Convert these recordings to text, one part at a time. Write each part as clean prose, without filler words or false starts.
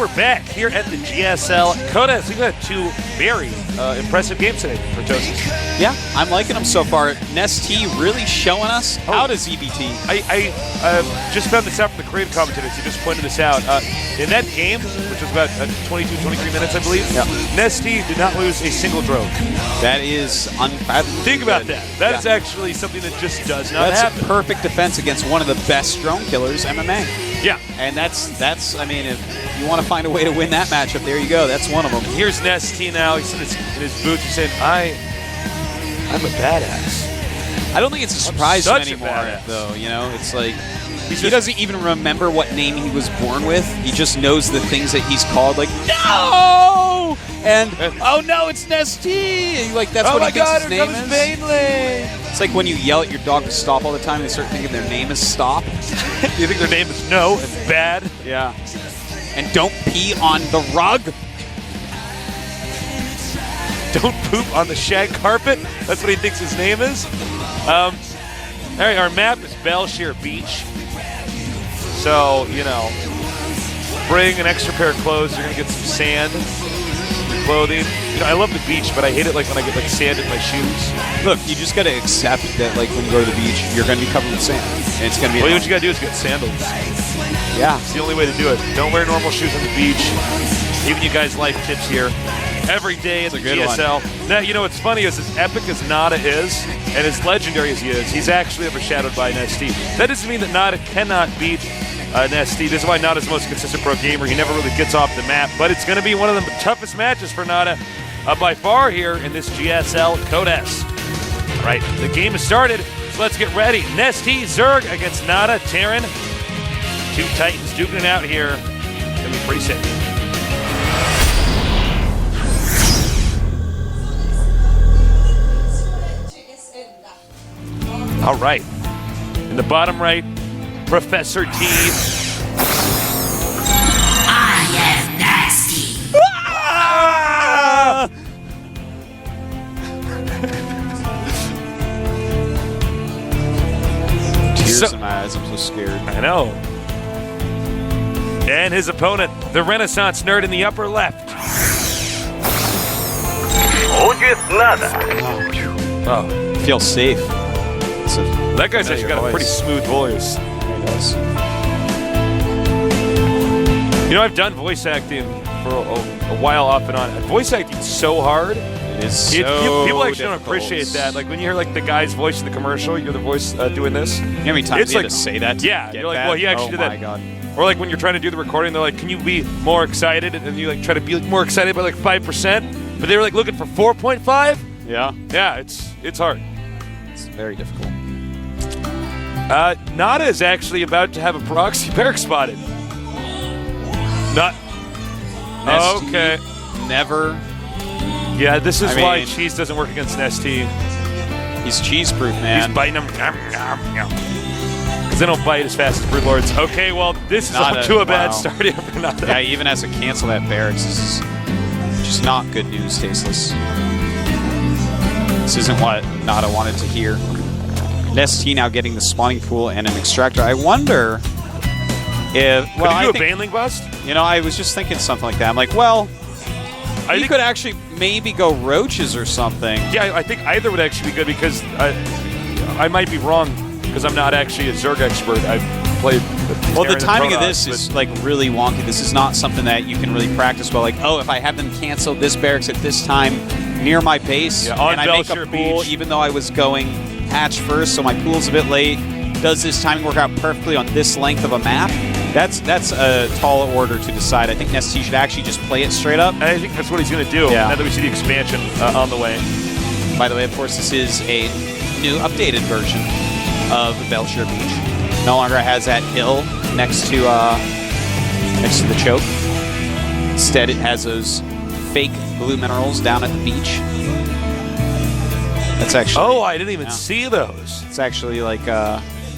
we're back here at the GSL October. We've got two very impressive games today for Tosis. Yeah, I'm liking them so far. NesTea really showing us how to ZBT. I just found this out from the creative commentators. He just pointed this out. In that game, which was about 22, 23 minutes, I believe, NesTea did not lose a single drone. That is unfathomable. Think about that. That is actually something that just does not happen. That's perfect defense against one of the best drone killers, MMA. Yeah. And that's I mean, if you want to find a way to win that matchup, there you go. That's one of them. Here's NesTea now. He's in his booth. He's saying, I'm a badass. I don't think it's a surprise to him anymore, though. You know, it's like he doesn't even remember what name he was born with. He just knows the things that he's called, like, no! And, oh no, it's NesTea! Like, that's what he thinks his name is. It's like when you yell at your dog to stop all the time, they start thinking their name is Stop. You think their name is No and Bad? Yeah. And don't pee on the rug. Don't poop on the shag carpet. That's what he thinks his name is. All right, our map is Belshire Beach. So, you know, bring an extra pair of clothes. You're going to get some sand, some clothing. You know, I love the beach, but I hate it like when I get like sand in my shoes. Look, you just got to accept that like when you go to the beach, you're going to be covered with sand. And it's going to be what you got to do is get sandals. Yeah. It's the only way to do it. Don't wear normal shoes on the beach. Giving you guys life tips here. Every day at the GSL. Now, you know what's funny is as epic as Nada is, and as legendary as he is, he's actually overshadowed by NesTea. That doesn't mean that Nada cannot beat NesTea. This is why Nada's the most consistent pro gamer. He never really gets off the map, but it's going to be one of the toughest matches for Nada by far here in this GSL Codes. All right, the game has started, so let's get ready. NesTea, Zerg against Nada, Terran. Two Titans duking it out here. It's going to be pretty sick. All right. In the bottom right, Professor T. I am nasty. Ah! Tears in my eyes. I'm so scared. I know. And his opponent, the Renaissance nerd in the upper left. Oh, feels safe. That guy's actually got a pretty smooth voice. He does. You know, I've done voice acting for a while off and on. Voice acting is so hard. It is so people actually difficult. don't appreciate that. Like when you hear like the guy's voice in the commercial, you hear the voice doing this. You know how many times it's you like, had to say that? Yeah, you're like, well, he actually did that. Oh my god. Or like when you're trying to do the recording, they're like, can you be more excited? And you like try to be like, more excited by like 5%, but they were like looking for 4.5. Yeah. Yeah, it's hard. It's very difficult. Nada is actually about to have a proxy barrack spotted. Not. NesTea Okay. Never. Yeah, this is I why mean, cheese doesn't work against NesTea. He's cheese-proof, man. He's biting them. Because they don't bite as fast as Brood Lords. Okay, well, this is off to a bad start here for Nada. Yeah, he even has to cancel that barracks. This is just not good news, Tasteless. This isn't what Nada wanted to hear. NesTea now getting the spawning pool and an extractor. I wonder if... Well, could he do a Baneling bust? You know, I was just thinking something like that. I'm like, well, he could actually maybe go roaches or something. Yeah, I think either would actually be good because I might be wrong because I'm not actually a Zerg expert. I've played... Well, the timing of this is like really wonky. This is not something that you can really practice well. Like, oh, if I have them cancel this barracks at this time near my base, and I make a pool, even though I was going hatch first, so my pool's a bit late, does this timing work out perfectly on this length of a map? That's a tall order to decide. I think NesTea should actually just play it straight up. I think that's what he's going to do now that we see the expansion on the way. By the way, of course, this is a new updated version of Belshire Beach. No longer has that hill next to the choke. Instead, it has those fake blue minerals down at the beach. That's actually... Oh, I didn't even see those. It's actually like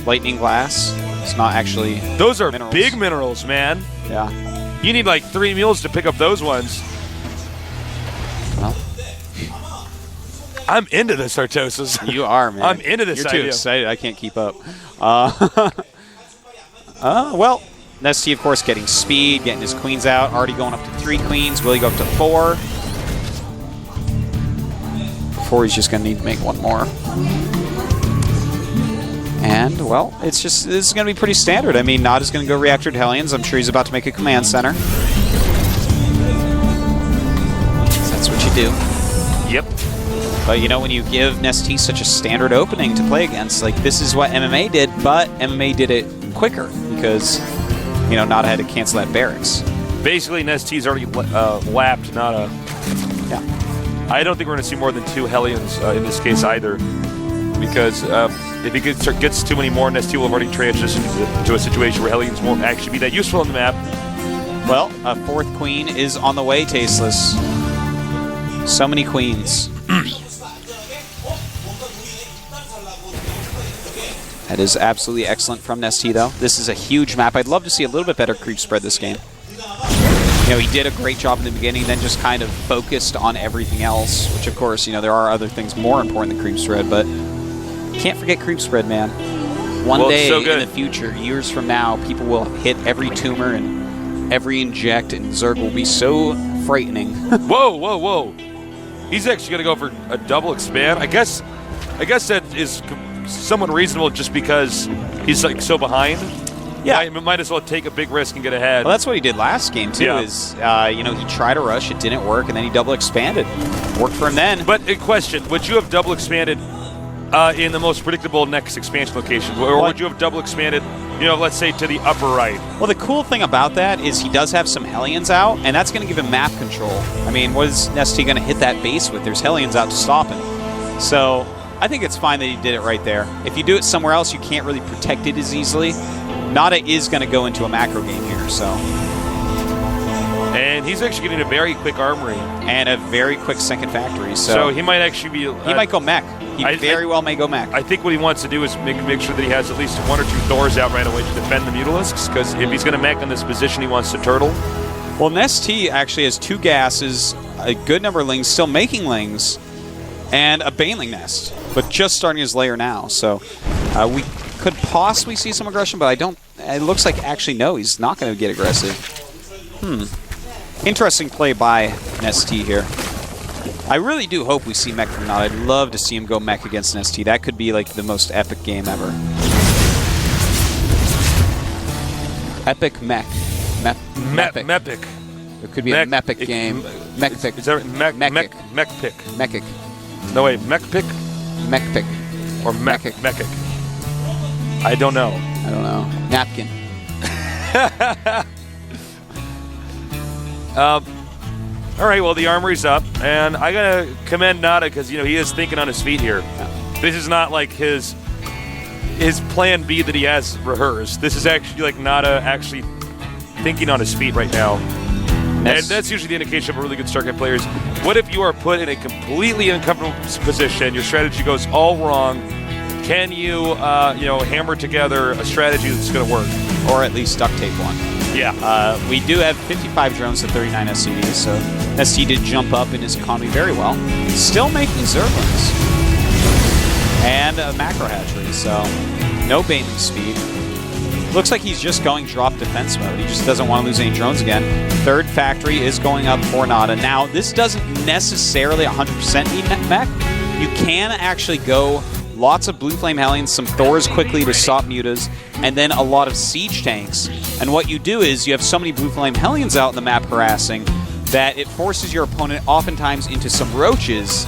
lightning glass. It's not actually Those are minerals. big minerals, man. Yeah. You need like 3 mules to pick up those ones. Well, I'm into this, Artosis. you are, man. I'm into this You're idea. too excited. I can't keep up. Well, NesTea, of course, getting speed, getting his queens out, already going up to 3 queens. Will he go up to 4? 4, he's just going to need to make 1 more. And, well, this is going to be pretty standard. I mean, Nada's going to go Reactor to Hellions. I'm sure he's about to make a command center. That's what you do. Yep. But, you know, when you give NesTea such a standard opening to play against, like, this is what MMA did, but MMA did it quicker because, you know, Nada had to cancel that barracks. Basically, NesTea's already lapped Nada. Yeah. I don't think we're going to see more than 2 Hellions in this case either, because if he gets too many more, NesTea will have already transitioned to a situation where Hellions won't actually be that useful on the map. Well, a 4th queen is on the way, Tasteless. So many queens. That is absolutely excellent from NesTea, though. This is a huge map. I'd love to see a little bit better creep spread this game. You know, he did a great job in the beginning, then just kind of focused on everything else, which, of course, you know, there are other things more important than creep spread, but can't forget creep spread, man. One day in the future, years from now, people will hit every tumor and every inject, and Zerg will be so frightening. Whoa, whoa, whoa. He's actually going to go for a double expand. I guess that is somewhat reasonable just because he's like so behind. Yeah, might as well take a big risk and get ahead. Well, that's what he did last game too. Is you know, he tried to rush, it didn't work, and then he double expanded. Worked for him then. But a question: would you have double expanded in the most predictable next expansion location, or would you have double expanded? You know, let's say to the upper right. Well, the cool thing about that is he does have some Hellions out, and that's going to give him map control. I mean, what is NesTea going to hit that base with? There's Hellions out to stop him. So I think it's fine that he did it right there. If you do it somewhere else, you can't really protect it as easily. Nada is going to go into a macro game here, so. And he's actually getting a very quick armory. And a very quick second factory. So he might actually be... he might go mech. He very well may go mech. I think what he wants to do is make sure that he has at least 1 or 2 Thors out right away to defend the Mutalisks, because if he's going to mech in this position, he wants to turtle. Well, NesTea actually has 2 gases, a good number of lings, still making lings, and a Baneling nest, but just starting his lair now. So we could possibly see some aggression, but I don't... It looks like, actually, no, he's not going to get aggressive. Interesting play by NesTea here. I really do hope we see mech from Nada. I'd love to see him go mech against NesTea. That could be like the most epic game ever. Epic mech. Mepic. It could be a mepic game. Mech-pick. Is that mech-pick? Mechic. No, wait, mech-pick? Mech-pick. Or mechic? I don't know. I don't know. Napkin. All right, well, the armory's up, and I gotta commend Nada because, you know, he is thinking on his feet here. Yeah. This is not like his plan B that he has rehearsed. This is actually like Nada actually thinking on his feet right now. And that's usually the indication of a really good Starcraft player. What if you are put in a completely uncomfortable position, your strategy goes all wrong? Can you, you know, hammer together a strategy that's going to work? Or at least duct tape one. Yeah. We do have 55 drones to 39 SCDs, so NesTea did jump up in his economy very well. Still making Zerglings. And a macro hatchery, so no Baneling speed. Looks like he's just going drop defense mode. He just doesn't want to lose any drones again. 3rd factory is going up for Nada. Now, this doesn't necessarily 100% need mech. You can actually go lots of Blue Flame Hellions, some Thors quickly to stop mutas, and then a lot of siege tanks. And what you do is you have so many Blue Flame Hellions out in the map harassing that it forces your opponent oftentimes into some roaches,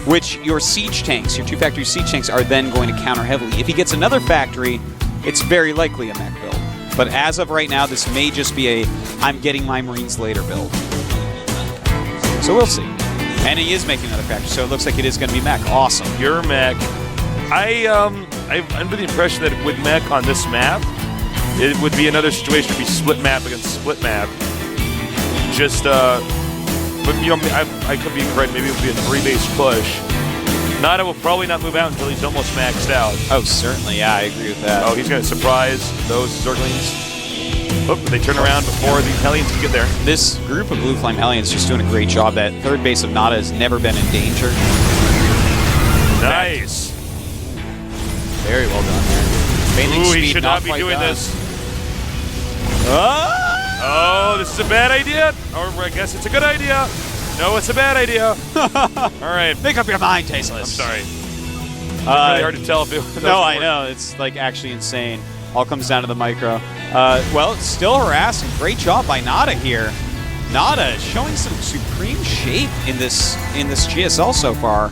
which your siege tanks, your 2-factory siege tanks, are then going to counter heavily. If he gets another factory, it's very likely a mech build. But as of right now, this may just be a I'm getting my Marines later build. So we'll see. And he is making another factory, so it looks like it is going to be mech. Awesome. Your mech. I'm under the impression that with mech on this map, it would be another situation to be split map against split map. Just, but you know, I could be incorrect. Maybe it would be a 3-base push. Nada will probably not move out until he's almost maxed out. Oh, certainly. Yeah, I agree with that. Oh, he's going to surprise those Zerglings. Oh, they turn around before the Hellions can get there. This group of Blue Flame Hellions is just doing a great job. That 3rd base of Nada has never been in danger. Nice. Very well done there. Ooh, he should not be doing this. Oh, this is a bad idea. Or I guess it's a good idea. No, it's a bad idea. All right. Make up your mind, Tasteless. I'm sorry. It's really hard to tell if it No, I know. It's like actually insane. All comes down to the micro. Well, still harassing. Great job by Nada here. Nada showing some supreme shape in this GSL so far.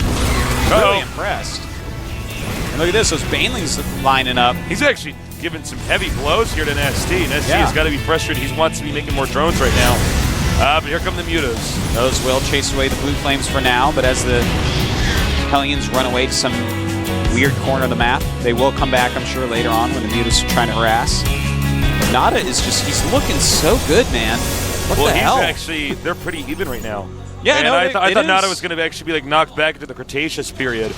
Really impressed. And look at this, those Banelings lining up. He's actually giving some heavy blows here to NesTea. NesTea's got to be frustrated. He wants to be making more drones right now. But here come the Mutas. Those will chase away the blue flames for now, but as the Hellions run away to some weird corner of the map, they will come back, I'm sure, later on when the Mutas are trying to harass. But Nada is just, he's looking so good, man. What the hell? Actually, they're pretty even right now. Yeah, and I thought Nada was going to actually be like knocked back into the Cretaceous period.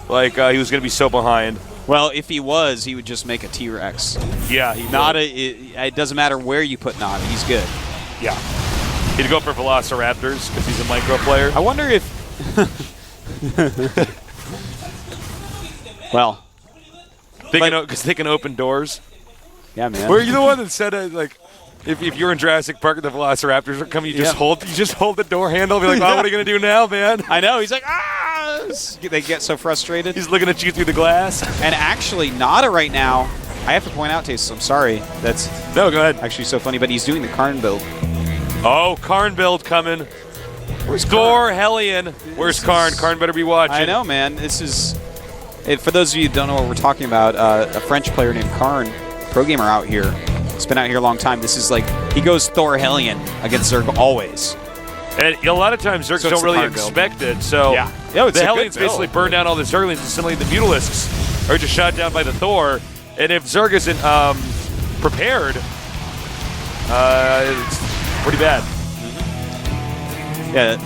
Like he was going to be so behind. Well, if he was, he would just make a T-Rex. Yeah, he Nada, it doesn't matter where you put Nada, he's good. Yeah. He'd go for Velociraptors because he's a micro player. I wonder if... well... Because they can open doors. Yeah, man. Were you the one that said, like... If you're in Jurassic Park and the Velociraptors are coming, you just hold the door handle and be like, oh, what are you going to do now, man? I know. He's like, ah! They get so frustrated. He's looking at you through the glass. And actually, Nada right now, I have to point out, Taste, I'm sorry. That's no, go ahead. Actually so funny, but he's doing the Karn build. Oh, Karn build coming. Where's Thor Hellion? Where's Karn? Karn better be watching. I know, man. This is... for those of you who don't know what we're talking about, a French player named Karn, pro gamer out here, he's been out here a long time. This is like, he goes Thor Hellion against Zerg always. And a lot of times Zergs don't really expect it, so the Hellions basically burn down all the Zerglings, and suddenly the Mutalisks are just shot down by the Thor. And if Zerg isn't prepared, it's pretty bad. Yeah.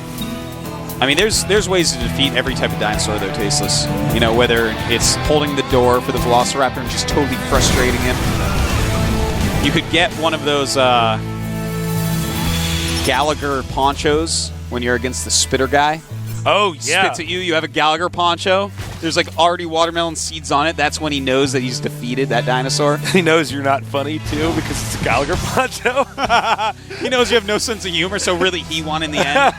I mean, there's ways to defeat every type of dinosaur, though, Tasteless. You know, whether it's holding the door for the Velociraptor and just totally frustrating him. You could get one of those Gallagher ponchos when you're against the spitter guy. Oh, yeah. Spits at you, you have a Gallagher poncho. There's like already watermelon seeds on it. That's when he knows that he's defeated that dinosaur. He knows you're not funny, too, because it's a Gallagher poncho. He knows you have no sense of humor, so really he won in the end.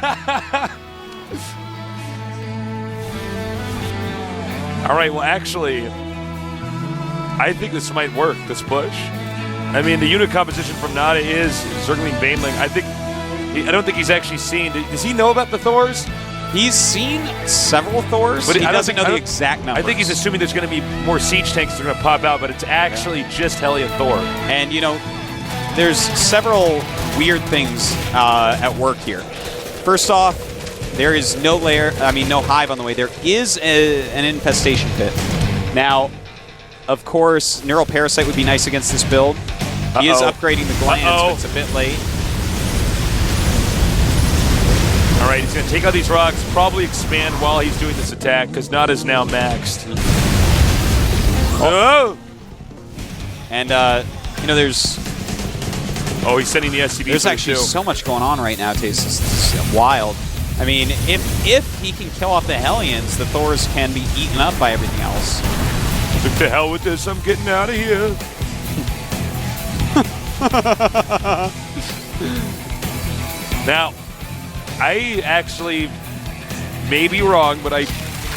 All right, well, actually, I think this might work, this push. I mean, the unit composition from Nada is Zergling Baneling. I don't think he's actually seen. Does he know about the Thors? He's seen several Thors, but he doesn't know the exact numbers. I think he's assuming there's going to be more siege tanks that are going to pop out, but it's actually just Hellion Thor. And, you know, there's several weird things at work here. First off, there is no hive on the way. There is an infestation pit. Now, of course, Neural Parasite would be nice against this build. He is upgrading the glands, but it's a bit late. All right, he's going to take out these rocks, probably expand while he's doing this attack, because Nada's now maxed. Oh! And, you know, there's... Oh, he's sending the SCB. There's actually so much going on right now, Taste. This is wild. I mean, if he can kill off the Hellions, the Thors can be eaten up by everything else. Look to hell with this, I'm getting out of here. Now, I actually may be wrong, but I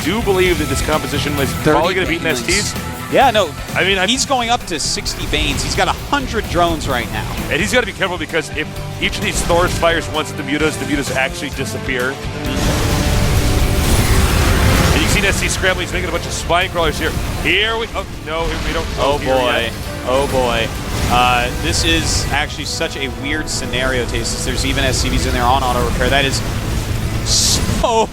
do believe that this composition was probably going to beat NesTea's. Yeah, no. I mean, he's going up to 60 Banes. He's got 100 drones right now. And he's got to be careful because if each of these Thors fires once at the Mutas actually disappear. And you can see NesTea scrambling. He's making a bunch of spine crawlers here. Here we... Oh, no, we don't... Oh, boy. Oh, boy. This is actually such a weird scenario, Tasteless. There's even SCVs in there on auto repair. That is so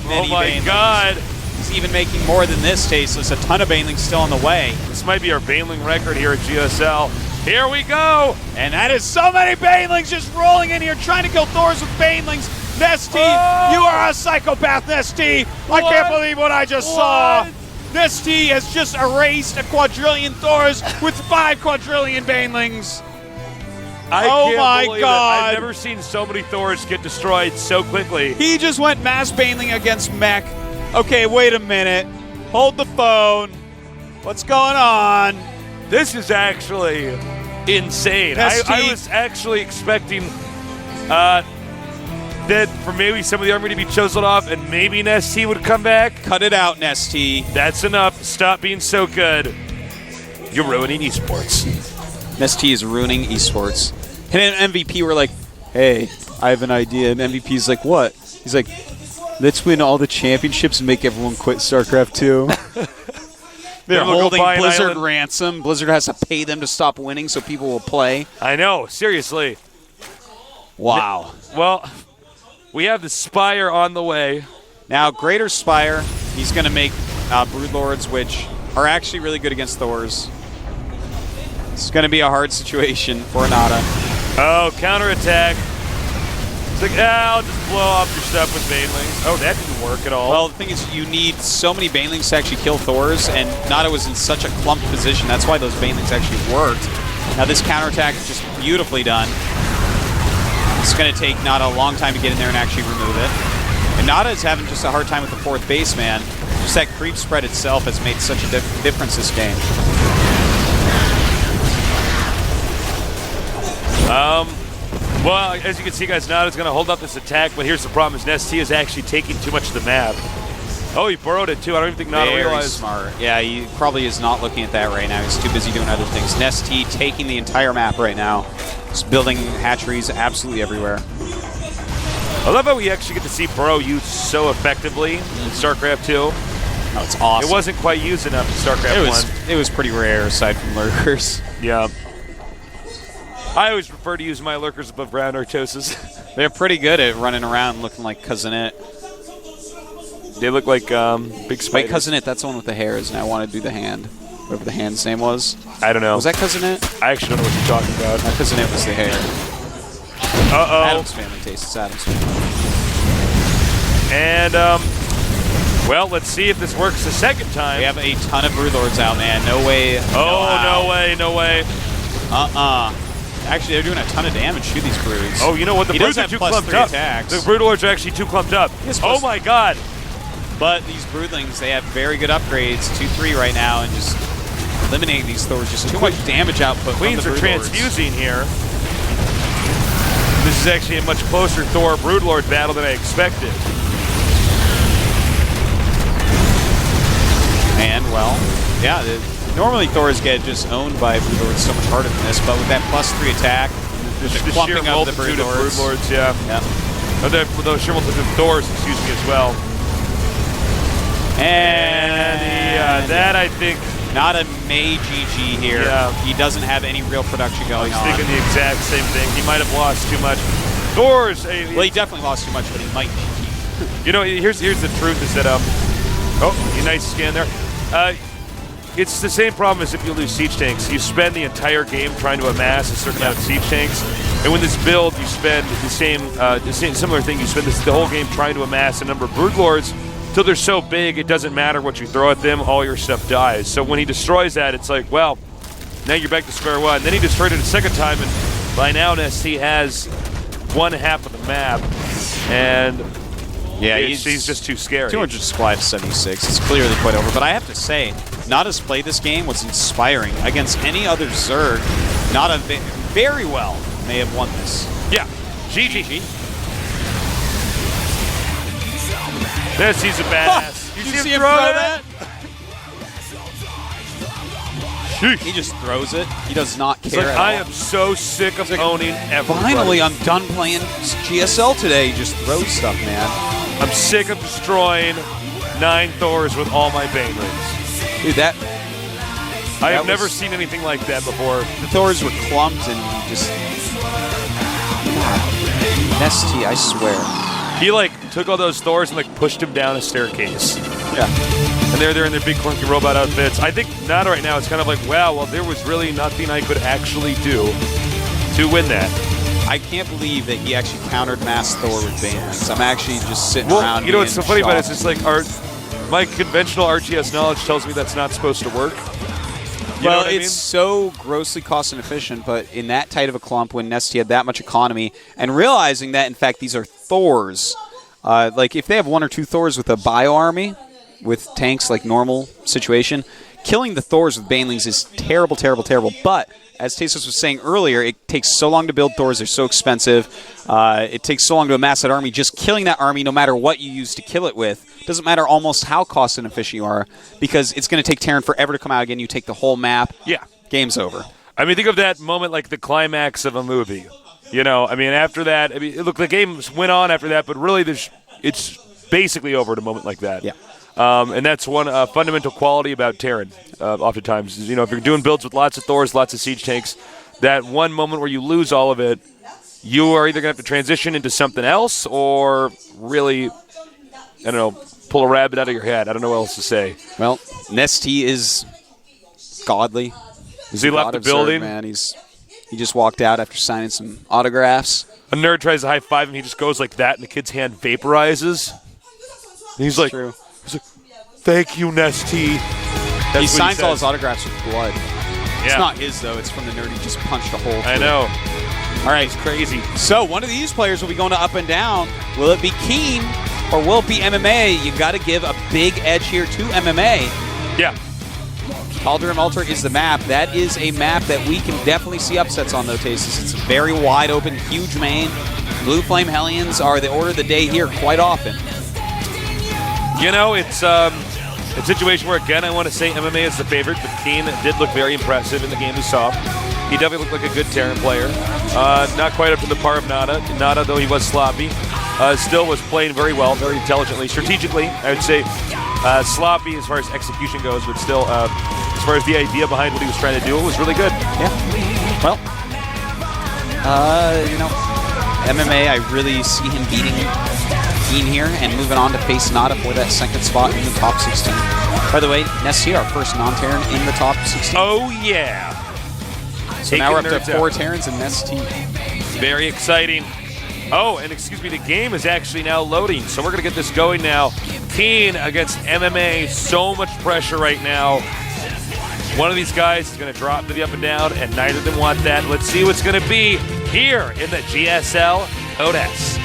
many Banelings. Oh, my God. He's even making more than this, Tasteless. A ton of Banelings still on the way. This might be our Baneling record here at GSL. Here we go! And that is so many Banelings just rolling in here, trying to kill Thors with Banelings. NesTea, you are a psychopath, NesTea. I can't believe what I just saw. NesTea has just erased a quadrillion Thors with 5 quadrillion Banelings. Oh my God. I've never seen so many Thors get destroyed so quickly. He just went mass Baneling against mech. Okay, wait a minute. Hold the phone. What's going on? This is actually insane. I was actually expecting that for maybe some of the army to be chosen off and maybe NesTea would come back. Cut it out, NesTea. That's enough. Stop being so good. You're ruining esports. NesTea is ruining esports. And MVP were like, hey, I have an idea. And MVP's like, what? He's like, let's win all the championships and make everyone quit StarCraft 2. They're holding Blizzard ransom. Blizzard has to pay them to stop winning so people will play. I know. Seriously. Wow. Well, we have the Spire on the way. Now, Greater Spire, he's going to make Broodlords, which are actually really good against Thors. It's going to be a hard situation for Anata. Oh, counterattack. It's like, I'll just blow off your stuff with Banelings. Oh, that didn't work at all. Well, the thing is, you need so many Banelings to actually kill Thors, and Nata was in such a clumped position. That's why those Banelings actually worked. Now, this counterattack is just beautifully done. It's going to take Nata a long time to get in there and actually remove it. And Nata is having just a hard time with the 4th base, man. Just that creep spread itself has made such a difference this game. Well, as you can see, guys, Nata's going to hold up this attack, but here's the problem: is NesTea is actually taking too much of the map. Oh, he burrowed it too. I don't even think Nata realized. Smart. Yeah, he probably is not looking at that right now. He's too busy doing other things. NesTea taking the entire map right now. Just building hatcheries absolutely everywhere. I love how we actually get to see burrow used so effectively in StarCraft 2. Oh, it's awesome. It wasn't quite used enough in StarCraft 1. It was pretty rare, aside from lurkers. Yeah. I always prefer to use my lurkers above ground Arctoses. They're pretty good at running around looking like Cousinet. They look like big spiders. Wait, Cousinet, that's the one with the hairs, and I want to do the hand. Whatever the hand's name was. I don't know. Was that Cousinet? I actually don't know what you're talking about. No, Cousinet was the hair. Uh-oh. Adam's Family taste. It's Adam's Family. And, well, let's see if this works the second time. We have a ton of Broodlords out, man. No way. Oh, no way, no way. Actually, they're doing a ton of damage to these Broods. Oh, you know what? The Broods are too clumped up. Attacks. The Broodlords are actually too clumped up. Oh, my God. But these Broodlings, they have very good upgrades. 2-3 right now, and just eliminating these Thors. Just too much damage output. Queens are transfusing here. This is actually a much closer Thor Broodlord battle than I expected. And, well, yeah, normally Thors get just owned by Broodlords so much harder than this, but with that +3 attack, the sheer multitude of Broodlords, yeah. Oh, the sheer multitude of Thors, excuse me, as well. And that, I think... Not a May GG here. Yeah. He doesn't have any real production going on. I was thinking the exact same thing. He might have lost too much. Thors... well, he definitely lost too much, but he might GG. You know, here's the truth is that... oh, nice scan there. It's the same problem as if you lose siege tanks. You spend the entire game trying to amass a certain amount of siege tanks, and when this build, you spend the same similar thing. You spend the whole game trying to amass a number of Broodlords till they're so big it doesn't matter what you throw at them, all your stuff dies. So when he destroys that, it's like, well, now you're back to square one. And then he destroyed it a second time, and by now NesTea has one half of the map, and yeah, he's just too scary. 200 supply to 76. It's clearly quite over. But I have to say, Nata's play this game was inspiring. Against any other Zerg, Nata very well may have won this. Yeah. GG. NesTea's a badass. You see him throw that? He just throws it. He does not care at all. I am so sick of owning everybody. Finally, I'm done playing GSL today. He just throws stuff, man. I'm sick of destroying 9 Thors with all my Banelings. Dude, I have never seen anything like that before. The Thors were clumped and just... NesTea, I swear. He, took all those Thors and, pushed him down a staircase. Yeah. And they're there in their big clunky robot outfits. I think Nata right now it's kind of like, wow, well, there was really nothing I could actually do to win that. I can't believe that he actually countered Mass Thor with Banelings. I'm actually just sitting around. You know what's so funny about it? It's just my conventional RTS knowledge tells me that's not supposed to work. Well, it's so grossly cost inefficient, but in that tight of a clump when NesTea had that much economy, and realizing that, in fact, these are Thors, if they have 1 or 2 Thors with a bio army, with tanks like normal situation, killing the Thors with Banelings is terrible, terrible, terrible. But as Tasos was saying earlier, it takes so long to build Thors. They're so expensive. It takes so long to amass that army. Just killing that army, no matter what you use to kill it with, doesn't matter almost how cost inefficient you are, because it's going to take Terran forever to come out again. You take the whole map. Yeah. Game's over. I mean, think of that moment like the climax of a movie. You know, I mean, after that, look, the game went on after that, but really it's basically over at a moment like that. Yeah. And that's one fundamental quality about Terran, oftentimes. You know, if you're doing builds with lots of Thors, lots of siege tanks, that one moment where you lose all of it, you are either going to have to transition into something else or really, I don't know, pull a rabbit out of your hat. I don't know what else to say. Well, NesTea is godly. Has he left the building? Man, he just walked out after signing some autographs. A nerd tries to high-five him. He just goes like that, and the kid's hand vaporizes. And he's like, true. Thank you, NesTea. He signs all his autographs with blood. Yeah. It's not his, though. It's from the nerd who just punched a hole through. I know. All right. It's crazy. So one of these players will be going to up and down. Will it be Keen or will it be MMA? You got to give a big edge here to MMA. Yeah. Calderon Altar is the map. That is a map that we can definitely see upsets on, though, Tasis. It's a very wide open, huge main. Blue Flame Hellions are the order of the day here quite often. You know, it's a situation where, again, I want to say MMA is the favorite, but Keen did look very impressive in the game we saw. He definitely looked like a good Terran player. Not quite up to the par of Nada. Nada, though he was sloppy, still was playing very well, very intelligently. Strategically, I would say sloppy as far as execution goes, but still, as far as the idea behind what he was trying to do, it was really good. Yeah. Well, you know, MMA, I really see him beating Keen here and moving on to face Nada for that second spot in the top 16. By the way, NesTea, our first non-Terran in the top 16. Oh, yeah. So now we're up to 4 Terrans and NesTea. Very exciting. Oh, and excuse me, the game is actually now loading, so we're going to get this going now. Keen against MMA, so much pressure right now. One of these guys is going to drop to the up and down, and neither of them want that. Let's see what's going to be here in the GSL October.